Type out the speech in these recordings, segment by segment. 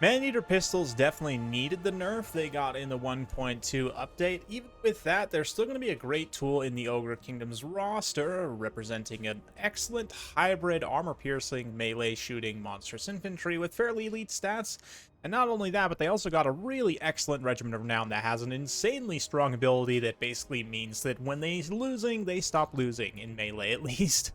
Man-Eater pistols definitely needed the nerf they got in the 1.2 update. Even with that, they're still going to be a great tool in the Ogre Kingdom's roster, representing an excellent hybrid armor-piercing melee shooting monstrous infantry with fairly elite stats. And not only that, but they also got a really excellent Regiment of Renown that has an insanely strong ability that basically means that when they're losing, they stop losing, in melee at least.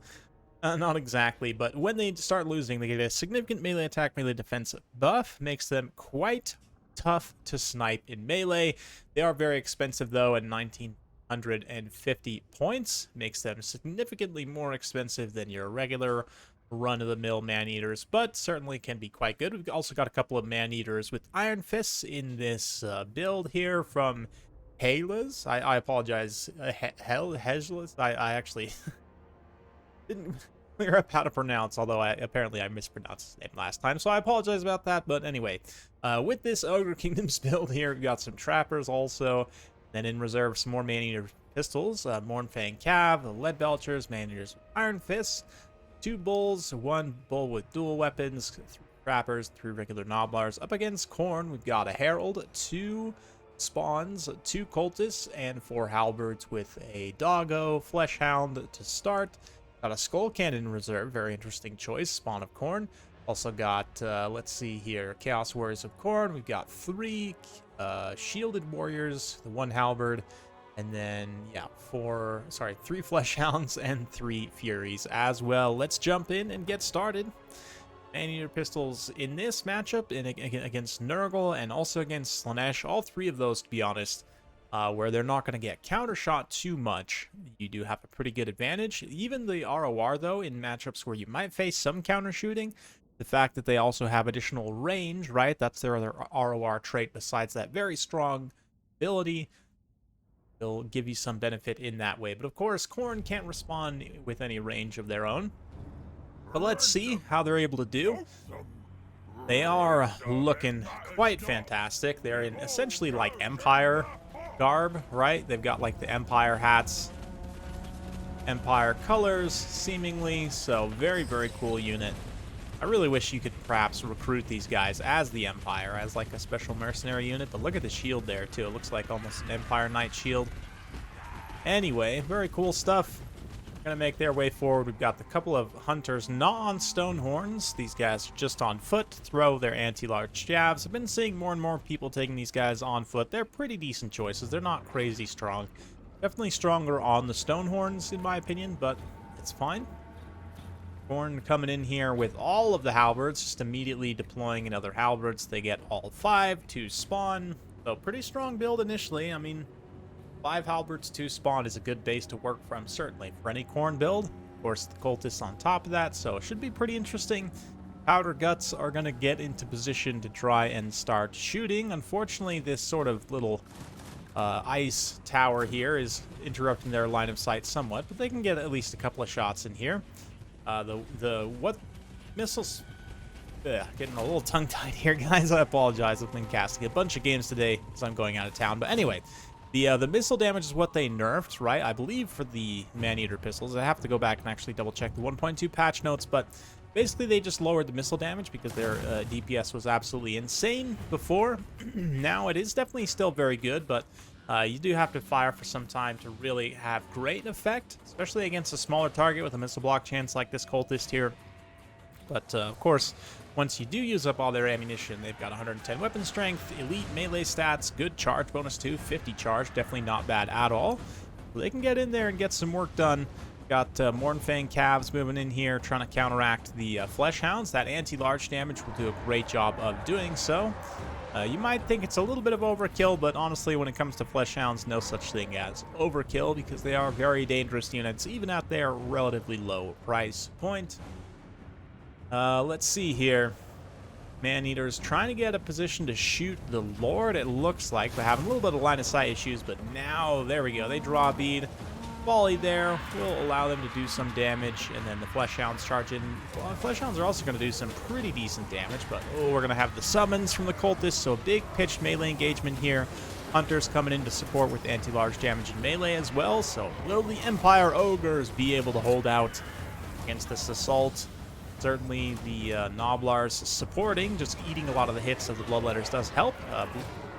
Not exactly, but when they start losing, they get a significant melee attack, melee defense buff, makes them quite tough to snipe in melee. They are very expensive, though, at 1,950 points. Makes them significantly more expensive than your regular run-of-the-mill man-eaters, but certainly can be quite good. We've also got a couple of man-eaters with iron fists in this build here from Halas. I apologize, Hejlas. I actually didn't clear up how to pronounce, although apparently I mispronounced his name last time, so I apologize about that. But anyway, with this Ogre Kingdoms build here, we've got some trappers also, then in reserve some more man-eater pistols, Mournfang Cav, the Lead Belchers, man-eaters with iron fists, 2 bulls, 1 bull with dual weapons, 3 trappers, 3 regular Noblars. Up against Khorne, we've got a herald, 2 spawns, 2 cultists, and 4 halberds with a doggo flesh hound to start. Got a skull cannon in reserve, very interesting choice, spawn of Khorne. Also got, let's see here, Chaos Warriors of Khorne. We've got 3 shielded warriors, the 1 halberd, and then, yeah, 3 flesh hounds and 3 furies as well. Let's jump in and get started. Man-eater pistols in this matchup against Nurgle and also against Slaanesh. All 3 of those, to be honest, where they're not going to get countershot too much. You do have a pretty good advantage. Even the ROR, though, in matchups where you might face some counter shooting, the fact that they also have additional range, right? That's their other ROR trait besides that very strong ability. They'll give you some benefit in that way. But of course, Khorne can't respond with any range of their own. But let's see how they're able to do. They are looking quite fantastic. They're in essentially like Empire garb, right? They've got like the Empire hats, Empire colors, seemingly. So very, very cool unit. I really wish you could perhaps recruit these guys as the Empire, as like a special mercenary unit. But look at the shield there, too. It looks like almost an Empire Knight shield. Anyway, very cool stuff. Gonna make their way forward. We've got the couple of hunters not on stone horns. These guys are just on foot, throw their anti-large jabs. I've been seeing more and more people taking these guys on foot. They're pretty decent choices. They're not crazy strong. Definitely stronger on the stone horns, in my opinion, but it's fine. Khorne coming in here with all of the halberds, just immediately deploying another halberds. They get all 5 to spawn. So pretty strong build initially. I mean, 5 halberds to spawn is a good base to work from, certainly, for any Khorne build. Of course, the cultists on top of that, so it should be pretty interesting. Powder Guts are going to get into position to try and start shooting. Unfortunately, this sort of little ice tower here is interrupting their line of sight somewhat, but they can get at least a couple of shots in here. What missiles... getting a little tongue-tied here, guys. I apologize. I've been casting a bunch of games today as I'm going out of town, but anyway... The missile damage is what they nerfed, right? I believe for the man-eater pistols. I have to go back and actually double-check the 1.2 patch notes, but basically they just lowered the missile damage because their DPS was absolutely insane before. Now it is definitely still very good, but you do have to fire for some time to really have great effect, especially against a smaller target with a missile block chance like this cultist here. But, of course, once you do use up all their ammunition, they've got 110 weapon strength, elite melee stats, good charge bonus too, 50 charge, definitely not bad at all. So they can get in there and get some work done. Got Mournfang Calves moving in here, trying to counteract the Flesh Hounds. That anti-large damage will do a great job of doing so. You might think it's a little bit of overkill, but honestly, when it comes to Flesh Hounds, no such thing as overkill because they are very dangerous units, even at their relatively low price point. Let's see here. Man-eaters trying to get a position to shoot the Lord, it looks like. They're having a little bit of line of sight issues, but now, there we go. They draw a bead. Volley there will allow them to do some damage, and then the Flesh Hounds charge in. Well, Flesh Hounds are also going to do some pretty decent damage, but we're going to have the summons from the cultists, so a big pitched melee engagement here. Hunters coming in to support with anti-large damage in melee as well, so will the Empire Ogres be able to hold out against this assault? Certainly the Noblars supporting, just eating a lot of the hits of the Bloodletters does help.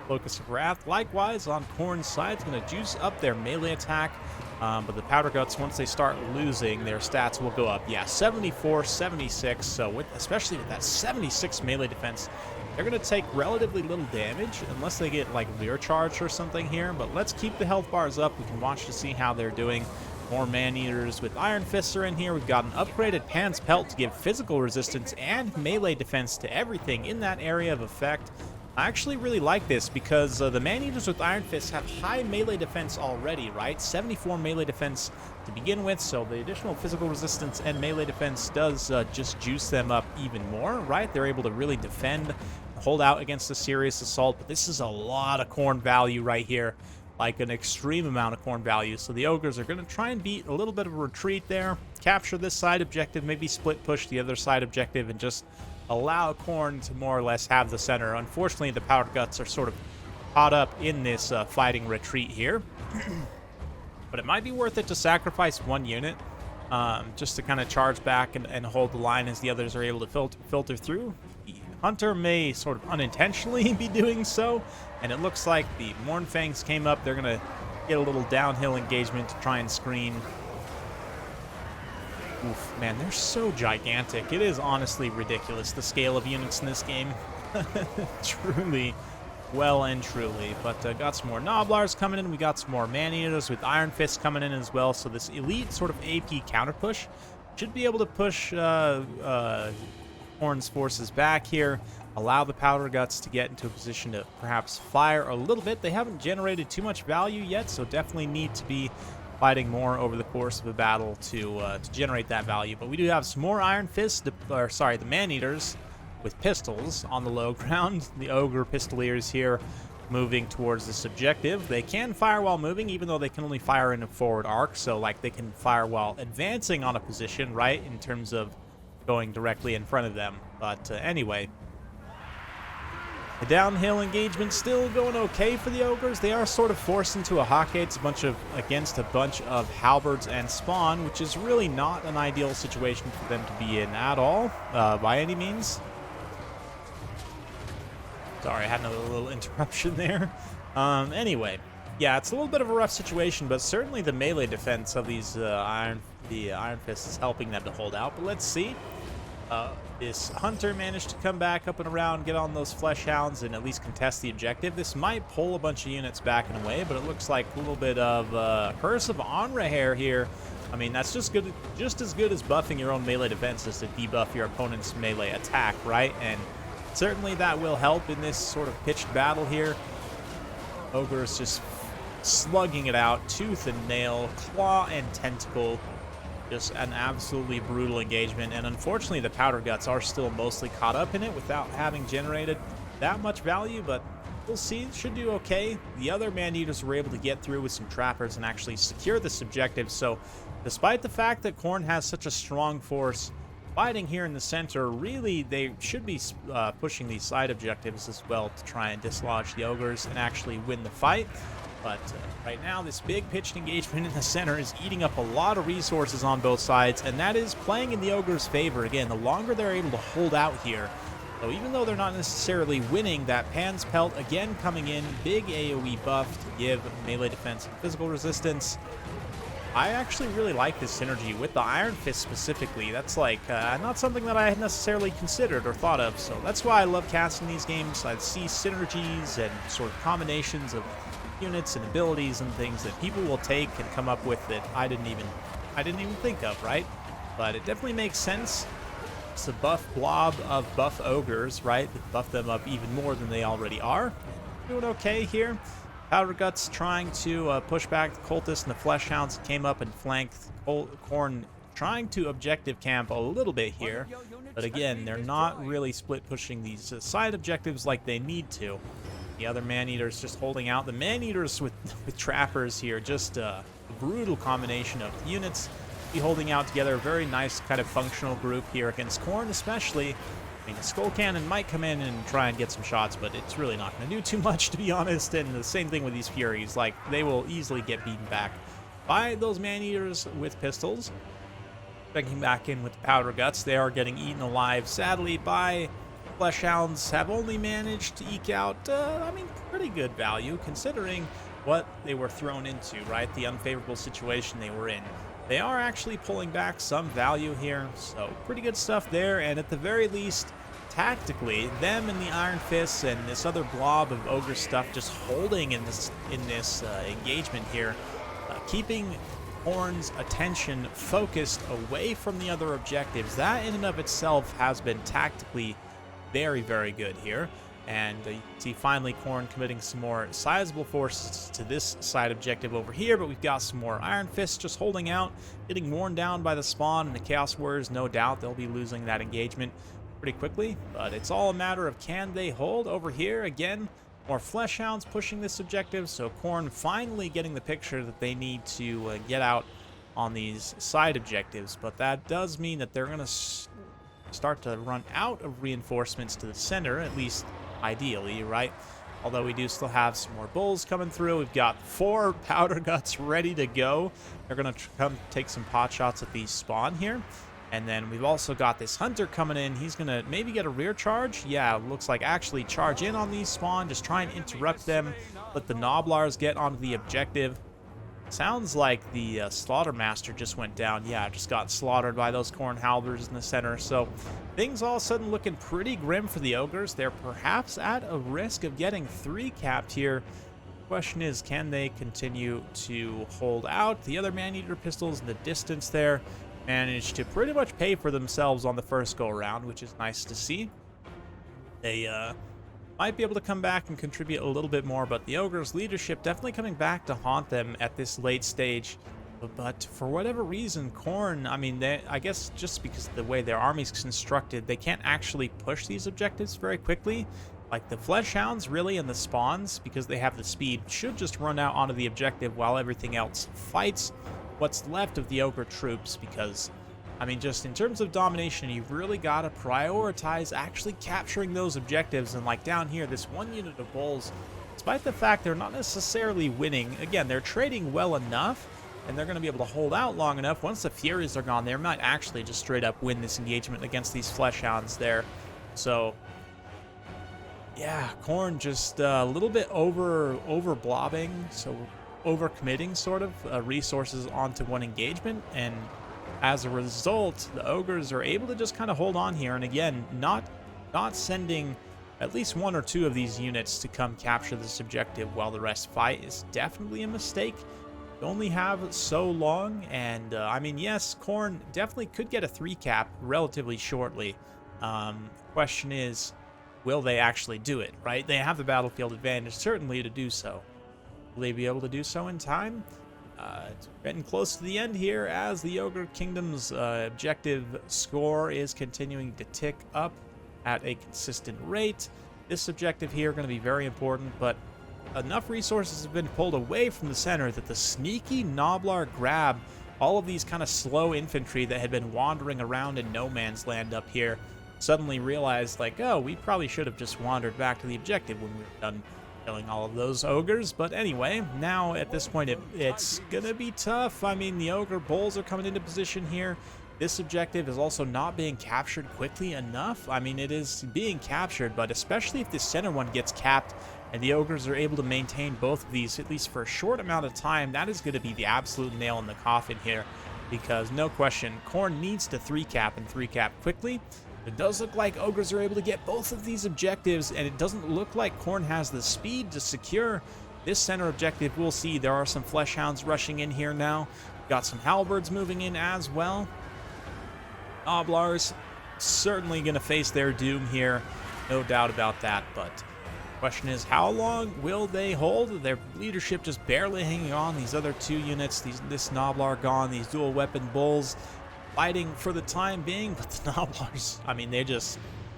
Focus of Wrath, likewise, on Khorne's side, is going to juice up their melee attack. But the Powder Guts, once they start losing, their stats will go up. Yeah, 74, 76. So especially with that 76 melee defense, they're going to take relatively little damage unless they get like Leer Charge or something here. But let's keep the health bars up. We can watch to see how they're doing. More Man-Eaters with Iron Fists are in here. We've got an upgraded Pan's Pelt to give physical resistance and melee defense to everything in that area of effect. I actually really like this because the Man-Eaters with Iron Fists have high melee defense already, right? 74 melee defense to begin with, so the additional physical resistance and melee defense does just juice them up even more, right? They're able to really defend, hold out against a serious assault, but this is a lot of Khorne value right here. Like an extreme amount of Khorne value. So the Ogres are going to try and beat a little bit of a retreat there, capture this side objective, maybe split push the other side objective, and just allow Khorne to more or less have the center. Unfortunately, the Powder Guts are sort of caught up in this fighting retreat here. But it might be worth it to sacrifice one unit just to kind of charge back and hold the line as the others are able to filter through. Hunter may sort of unintentionally be doing so, and it looks like the Mournfangs came up. They're going to get a little downhill engagement to try and screen. Oof, man, they're so gigantic. It is honestly ridiculous, the scale of units in this game. Truly, well and truly. But got some more Noblars coming in. We got some more Man-Eaters with Iron Fists coming in as well. So this elite sort of AP counter push should be able to push Khorne's forces back here, allow the Powder Guts to get into a position to perhaps fire a little bit. They haven't generated too much value yet, so definitely need to be fighting more over the course of a battle to generate that value. But we do have some more Iron Fists, the Man-Eaters with pistols on the low ground. The Ogre Pistoliers here moving towards this objective. They can fire while moving, even though they can only fire in a forward arc, so like they can fire while advancing on a position, right, in terms of going directly in front of them. But anyway, the downhill engagement still going okay for the Ogres. They are sort of forced into a hotcakes against a bunch of halberds and spawn, which is really not an ideal situation for them to be in at all, by any means. Sorry, I had another little interruption there. Anyway, yeah, it's a little bit of a rough situation, but certainly the melee defense of these Iron Fists is helping them to hold out. But let's see. This Hunter managed to come back up and around, get on those Flesh Hounds, and at least contest the objective. This might pull a bunch of units back and away, but it looks like a little bit of Curse of Onrahair here. I mean, that's just as good as buffing your own melee defenses to debuff your opponent's melee attack, right? And certainly that will help in this sort of pitched battle here. Ogre is just slugging it out, tooth and nail, claw and tentacle. Just an absolutely brutal engagement, and unfortunately the Powder Guts are still mostly caught up in it without having generated that much value, but we'll see. It should do okay. The other Man-Eaters were able to get through with some trappers and actually secure this objective, so despite the fact that Khorne has such a strong force fighting here in the center, really they should be pushing these side objectives as well to try and dislodge the Ogres and actually win the fight. But right now, this big pitched engagement in the center is eating up a lot of resources on both sides, and that is playing in the Ogre's favor. Again, the longer they're able to hold out here, so even though they're not necessarily winning, that Pan's Pelt again coming in, big AoE buff to give melee defense and physical resistance. I actually really like this synergy with the Iron Fist specifically. That's like not something that I had necessarily considered or thought of, so that's why I love casting these games. I see synergies and sort of combinations of units and abilities and things that people will take and come up with that I didn't even think of, right? But it definitely makes sense. It's a buff blob of buff Ogres, right? That buff them up even more than they already are. Doing okay here. Powder Guts trying to push back the Cultists, and the Flesh Hounds came up and flanked Khorne, trying to objective camp a little bit here. But again, they're not really split pushing these side objectives like they need to. The other Man-Eaters just holding out. The Man-Eaters with trappers here, just a brutal combination of units be holding out together. A very nice kind of functional group here against Khorne especially. I mean, the Skull Cannon might come in and try and get some shots, but it's really not going to do too much, to be honest. And the same thing with these Furies. Like, they will easily get beaten back by those Man-Eaters with pistols. checking back in with the Powder Guts. They are getting eaten alive, sadly, by Flesh Hounds. Have only managed to eke out, I mean, pretty good value, considering what they were thrown into, right? The unfavorable situation they were in. They are actually pulling back some value here, so pretty good stuff there, and at the very least, tactically, them and the Iron Fists and this other blob of Ogre stuff just holding in this engagement here, keeping Khorne's attention focused away from the other objectives. That in and of itself has been tactically very, very good here. And you can see finally Khorne committing some more sizable forces to this side objective over here, but we've got some more Iron Fists just holding out, getting worn down by the spawn and the Chaos Warriors. No doubt they'll be losing that engagement pretty quickly, but it's all a matter of can they hold over here. Again, more Flesh Hounds pushing this objective, so Khorne finally getting the picture that they need to get out on these side objectives, but that does mean that they're going to start to run out of reinforcements to the center, at least ideally, right? Although we do still have some more bulls coming through. We've got 4 Powder Guts ready to go. They're going to come take some pot shots at these spawn here. And then we've also got this Hunter coming in. He's going to maybe get a rear charge. Yeah, looks like actually charge in on these spawn. Just try and interrupt them. Let the Gnoblars get onto the objective. Sounds like the Slaughtermaster just went down. Yeah, just got slaughtered by those Khorne Halbers in the center. So things all of a sudden looking pretty grim for the Ogres. They're perhaps at a risk of getting 3 capped here. Question is, can they continue to hold out? The other Maneater pistols in the distance there managed to pretty much pay for themselves on the first go around, which is nice to see. They might be able to come back and contribute a little bit more, but the Ogre's leadership definitely coming back to haunt them at this late stage. But for whatever reason, Khorne, I mean, I guess just because of the way their army's constructed, they can't actually push these objectives very quickly. Like the Flesh Hounds, really, and the spawns, because they have the speed, should just run out onto the objective while everything else fights what's left of the Ogre troops, because, I mean, just in terms of domination, you've really got to prioritize actually capturing those objectives. And like down here, this one unit of bulls, despite the fact they're not necessarily winning, again, they're trading well enough, and they're going to be able to hold out long enough. Once the Furies are gone, they might actually just straight up win this engagement against these Flesh Hounds there. So yeah, Khorne just a little bit over blobbing, so over-committing sort of resources onto one engagement, and as a result, the Ogres are able to just kind of hold on here, and again, not sending at least 1 or 2 of these units to come capture this objective while the rest fight is definitely a mistake. You only have so long, and I mean, yes, Khorne definitely could get a 3 cap relatively shortly. Question is, will they actually do it, right? They have the battlefield advantage, certainly, to do so. Will they be able to do so in time? It's getting close to the end here as the Ogre Kingdom's objective score is continuing to tick up at a consistent rate. This objective here going to be very important, but enough resources have been pulled away from the center that the sneaky Gnoblar grab all of these kind of slow infantry that had been wandering around in no man's land up here, suddenly realized, like, oh, we probably should have just wandered back to the objective when we were done killing all of those Ogres. But anyway, now at this point it's gonna be tough. I mean, the Ogre Bulls are coming into position here. This objective is also not being captured quickly enough. I mean, it is being captured, but especially if the center one gets capped and the Ogres are able to maintain both of these, at least for a short amount of time, that is going to be the absolute nail in the coffin here. Because no question, Khorne needs to 3-cap and 3-cap quickly. It does look like Ogres are able to get both of these objectives, and it doesn't look like Khorne has the speed to secure this center objective. We'll see. There are some Flesh Hounds rushing in here now. Got some Halberds moving in as well. Gnoblars certainly going to face their doom here, no doubt about that. But the question is, how long will they hold? Their leadership just barely hanging on. These other 2 units, this Gnoblar gone, these dual weapon bulls fighting for the time being, but the Gnoblars, I mean,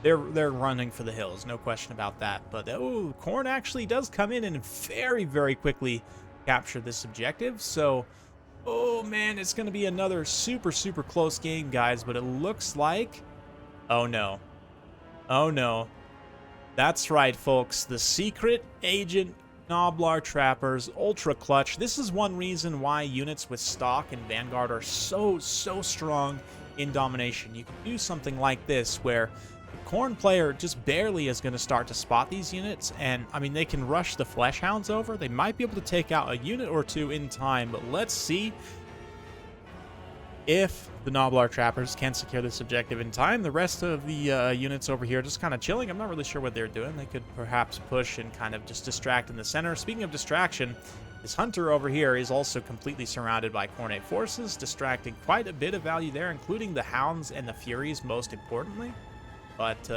they're running for the hills, no question about that. But oh, Khorne actually does come in and very, very quickly capture this objective. So, oh man, it's going to be another super, super close game, guys. But it looks like, oh no, that's right, folks. The secret agent Gnoblar trappers, ultra clutch. This is one reason why units with stock and Vanguard are so strong in Domination. You can do something like this where the Khorne player just barely is going to start to spot these units, and I mean, they can rush the Flesh Hounds over. They might be able to take out a unit or two in time, but let's see if the Gnoblar Trappers can secure this objective in time. The rest of the units over here just kind of chilling. I'm not really sure what they're doing. They could perhaps push and kind of just distract in the center. Speaking of distraction, this Hunter over here is also completely surrounded by Khorne forces, distracting quite a bit of value there, including the Hounds and the Furies, most importantly. But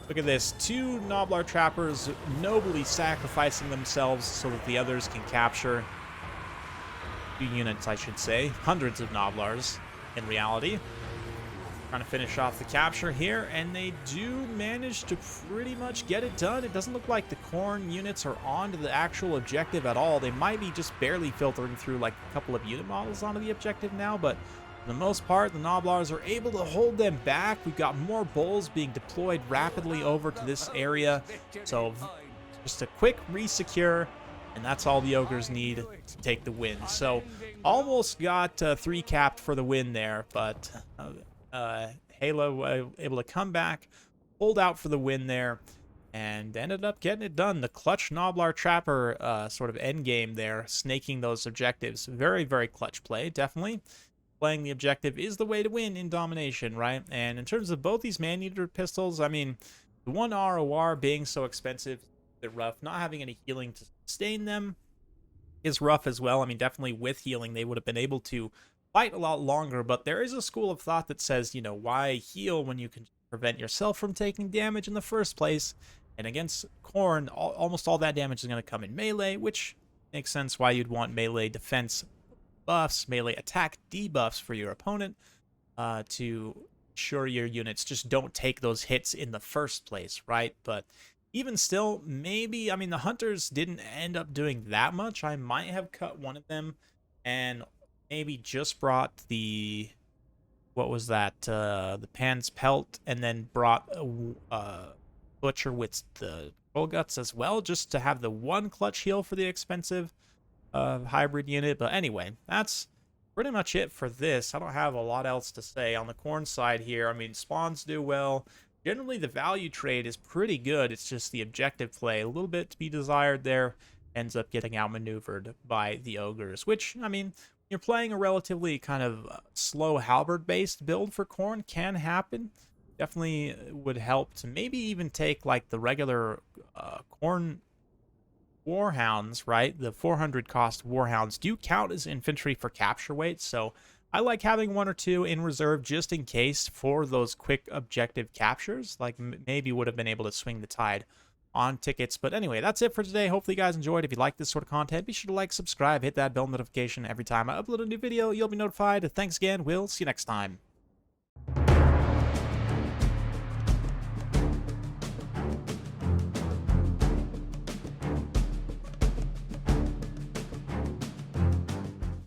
look at this. 2 Gnoblar Trappers nobly sacrificing themselves so that the others can capture. 2 units, I should say. Hundreds of Gnoblars, in reality. Trying to finish off the capture here, and they do manage to pretty much get it done. It doesn't look like the Khorne units are onto the actual objective at all. They might be just barely filtering through like a couple of unit models onto the objective now, but for the most part, the Gnoblars are able to hold them back. We've got more bulls being deployed rapidly over to this area, so just a quick re-secure, and that's all the Ogres need to take the win. So almost got 3 capped for the win there, but Halo able to come back, hold out for the win there, and ended up getting it done. The clutch Gnoblar Trapper sort of end game there, snaking those objectives. Very, very clutch play, definitely. Playing the objective is the way to win in Domination, right? And in terms of both these man-eater pistols, I mean, the 1 ROR being so expensive, a bit rough. Not having any healing to sustain them is rough as well. I mean, definitely with healing, they would have been able to fight a lot longer, but there is a school of thought that says, you know, why heal when you can prevent yourself from taking damage in the first place? And against Khorne, almost all that damage is going to come in melee, which makes sense why you'd want melee defense buffs, melee attack debuffs for your opponent to ensure your units just don't take those hits in the first place, right? But even still, maybe, I mean, the Hunters didn't end up doing that much. I might have cut one of them and maybe just brought the, what was that, the Pan's Pelt, and then brought a Butcher with the Troll Guts as well, just to have the 1 clutch heal for the expensive hybrid unit. But anyway, that's pretty much it for this. I don't have a lot else to say. On the Khorne side here, I mean, spawns do well. Generally, the value trade is pretty good. It's just the objective play, a little bit to be desired there, ends up getting outmaneuvered by the Ogres, which, I mean, you're playing a relatively kind of slow halberd-based build for Khorne, can happen. Definitely would help to maybe even take, like, the regular Khorne Warhounds, right? The 400 cost Warhounds do count as infantry for capture weight, so I like having 1 or 2 in reserve just in case for those quick objective captures. Like, maybe would have been able to swing the tide on tickets. But anyway, that's it for today. Hopefully you guys enjoyed. If you like this sort of content, be sure to like, subscribe, hit that bell notification. Every time I upload a new video, you'll be notified. Thanks again. We'll see you next time.